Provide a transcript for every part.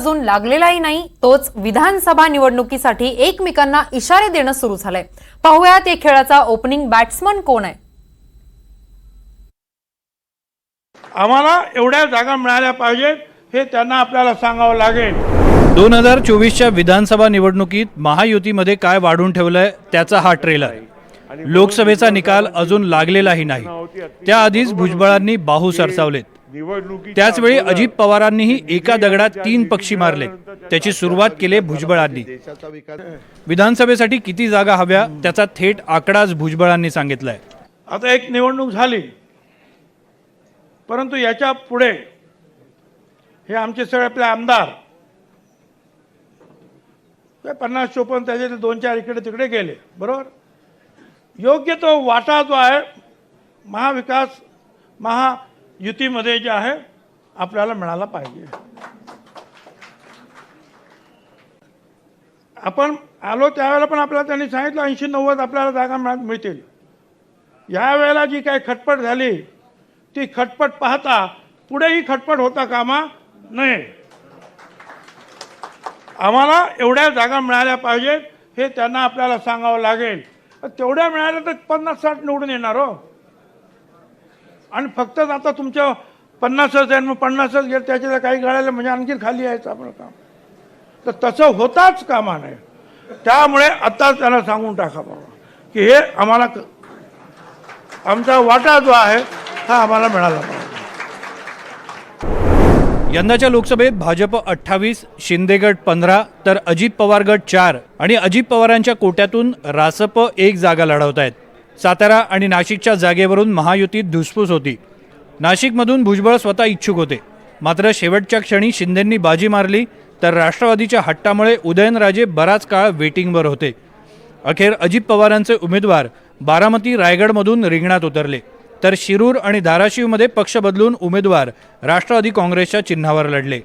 अजून लागलेलाही नाही, तोच विधानसभा निवडणुकीसाठी एकमेकांना इशारे देणं सुरू झालंय। पाहूयात या खेळाचा ओपनिंग बॅट्समन कोण आहे। आम्हाला एवढ्या जागा मिळाल्या पाहिजेत हे त्यांना आपल्याला सांगावं लागेल। 2024च्या विधानसभा निवडणुकीत महायुतीमध्ये काय वाढून ठेवलंय त्याचा हा ट्रेलर। लोकसभेचा निकाल अजून लागलेलाही नाही, त्याआधीच भुजबळांनी बाहू सरसावलेत। त्याचवेळी अजित पवारांनीही एका दगडात 3 पक्षी मारले। त्याची सुरुवात केली भुजबळांनी। विधानसभेसाठी किती जागा हव्या त्याचा थेट आकडाच भुजबळांनी सांगितलाय। आता एक निवडणूक झाली, परंतु याच्या पुढे हे आमचे सगळे आपले आमदार 50-54 त्याच्यातले 2-4 इकडे तिकडे गेले, बरोबर। योग्य तो वाटा जो आहे महाविकास महायुतीमध्ये जे आहे आपल्याला मिळाला पाहिजे। आपण आलो त्यावेळेला पण आपल्याला त्यांनी सांगितलं 80-90 आपल्याला जागा मिळतील। यावेळेला जी काही खटपट झाली ती खटपट पाहता पुढेही खटपट होता कामा नये। आम्हाला एवढ्या जागा मिळाल्या पाहिजेत हे त्यांना आपल्याला सांगावं लागेल। तेवढ्या मिळाल्या तर 50-60 निवडून येणार हो। आणि फक्त आता तुमच्या 50च आहे, मग 50च गेलं त्याच्याला काही गळायला म्हणजे आणखी खाली यायचं आपलं काम, तर तसं होताच कामा नये। त्यामुळे आता त्यांना सांगून टाका बाबा की हे आम्हाला आमचा वाटा जो आहे हा आम्हाला मिळाला पाहिजे। यंदाच्या लोकसभेत भाजप 28, शिंदे गट 15 तर अजित पवार गट 4 आणि अजित पवारांच्या कोट्यातून रासप 1 जागा लढवत आहेत। सातारा आणि नाशिकच्या जागेवरून महायुतीत धुसफूस होती। नाशिकमधून भुजबळ स्वतः इच्छुक होते, मात्र शेवटच्या क्षणी शिंदेंनी बाजी मारली, तर राष्ट्रवादीच्या हट्टामुळे उदयनराजे बराच काळ वेटिंगवर होते। अखेर अजित पवारांचे उमेदवार बारामती रायगडमधून रिंगणात उतरले, तर शिरूर आणि धाराशिवमध्ये पक्ष बदलून उमेदवार राष्ट्रवादी काँग्रेसच्या चिन्हावर लढले।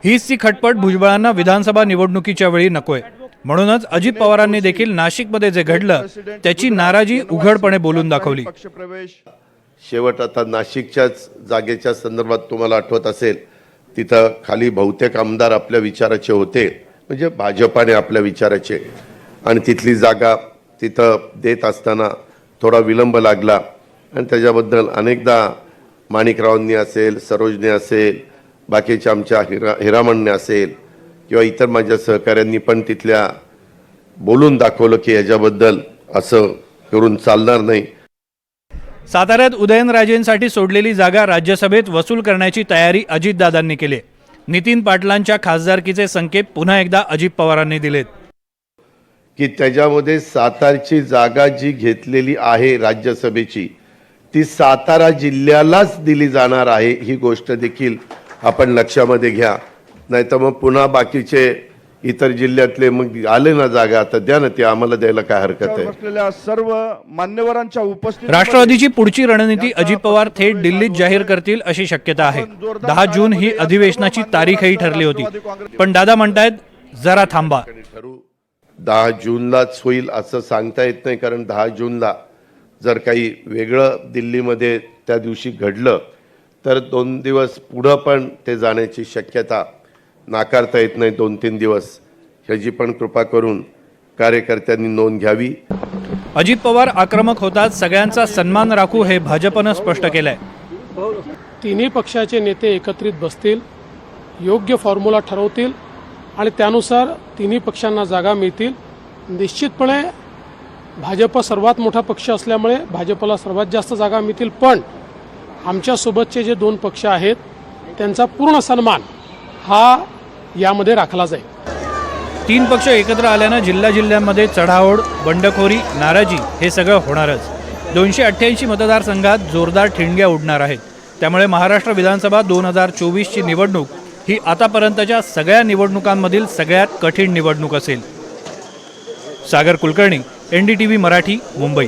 हीच ती खटपट भुजबळांना विधानसभा निवडणुकीच्या वेळी नकोय। म्हणूनच अजित पवारांनी देखील नाशिकमध्ये जे घडलं त्याची नाराजी उघडपणे बोलून दाखवली। शेवट आता नाशिकच्याच जागेच्या संदर्भात तुम्हाला आठवत असेल, तिथं खाली बहुतेक आमदार आपल्या विचाराचे होते, म्हणजे भाजपाने आपल्या विचाराचे, आणि तिथली जागा तिथं देत असताना थोडा विलंब लागला आणि त्याच्याबद्दल अनेकदा माणिकरावांनी असेल, सरोजने असेल, बाकीच्या आमच्या हिरामणने असेल किंवा इतर माझ्या सहकाऱ्यांनी पण तिथल्या बोलून दाखवलं की याच्याबद्दल असं करून चालणार नाही। साताऱ्यात उदयनराजेंसाठी सोडलेली जागा राज्यसभेत वसूल करण्याची तयारी अजितदादांनी केली। नितीन पाटलांच्या खासदारकीचे संकेत पुन्हा एकदा अजित पवारांनी दिलेत की त्याच्यामध्ये सातारची जागा जी घेतलेली आहे राज्यसभेची ती सातारा जिल्ह्यालाच दिली जाणार आहे, ही गोष्ट देखील आपण लक्षामध्ये घ्या। नाहीतर मग पुन्हा बाकीचे इतर जिल्ह्यातले मग आले ना जागा तर द्या ना, ते आम्हाला द्यायला काय हरकत आहे। सर्व मान्यवरांच्या उपस्थितीत राष्ट्रवादीची पुढची रणनीती अजित पवार थेट दिल्लीत जाहीर करतील अशी शक्यता आहे। 10 जून ही अधिवेशनाची तारीखही ठरली होती, पण दादा म्हणतायत जरा थांबा। 10 जूनलाच होईल असं सांगता येत नाही, कारण 10 जूनला जर काही वेगळं दिल्लीमध्ये त्या दिवशी घडलं तर 2 दिवस पुढं पण ते जाण्याची शक्यता नाकारता येत नाही। 2-3 दिवस ह्याची पण कृपा करून कार्यकर्त्यांनी नोंद घ्यावी। अजित पवार आक्रमक होतात सगळ्यांचा सन्मान राखू हे भाजपनं स्पष्ट केलंय। तिन्ही पक्षाचे नेते एकत्रित बसतील, योग्य फॉर्म्युला ठरवतील आणि त्यानुसार तिन्ही पक्षांना जागा मिळतील। निश्चितपणे भाजप सर्वात मोठा पक्ष असल्यामुळे भाजपला सर्वात जास्त जागा मिळतील, पण आमच्या सोबतचे जे 2 पक्ष आहेत त्यांचा पूर्ण सन्मान हा यामध्ये राखला जाईल। 3 पक्ष एकत्र आल्यानं जिल्ह्यामध्ये चढाओढ, बंडखोरी, नाराजी हे सगळं होणारच। 288 मतदारसंघात जोरदार ठिणग्या उडणार आहेत। त्यामुळे महाराष्ट्र विधानसभा 2024ची निवडणूक ही आतापर्यंतच्या सगळ्या निवडणुकांमधील सगळ्यात कठीण निवडणूक असेल। सागर कुलकर्णी, NDTV मराठी, मुंबई।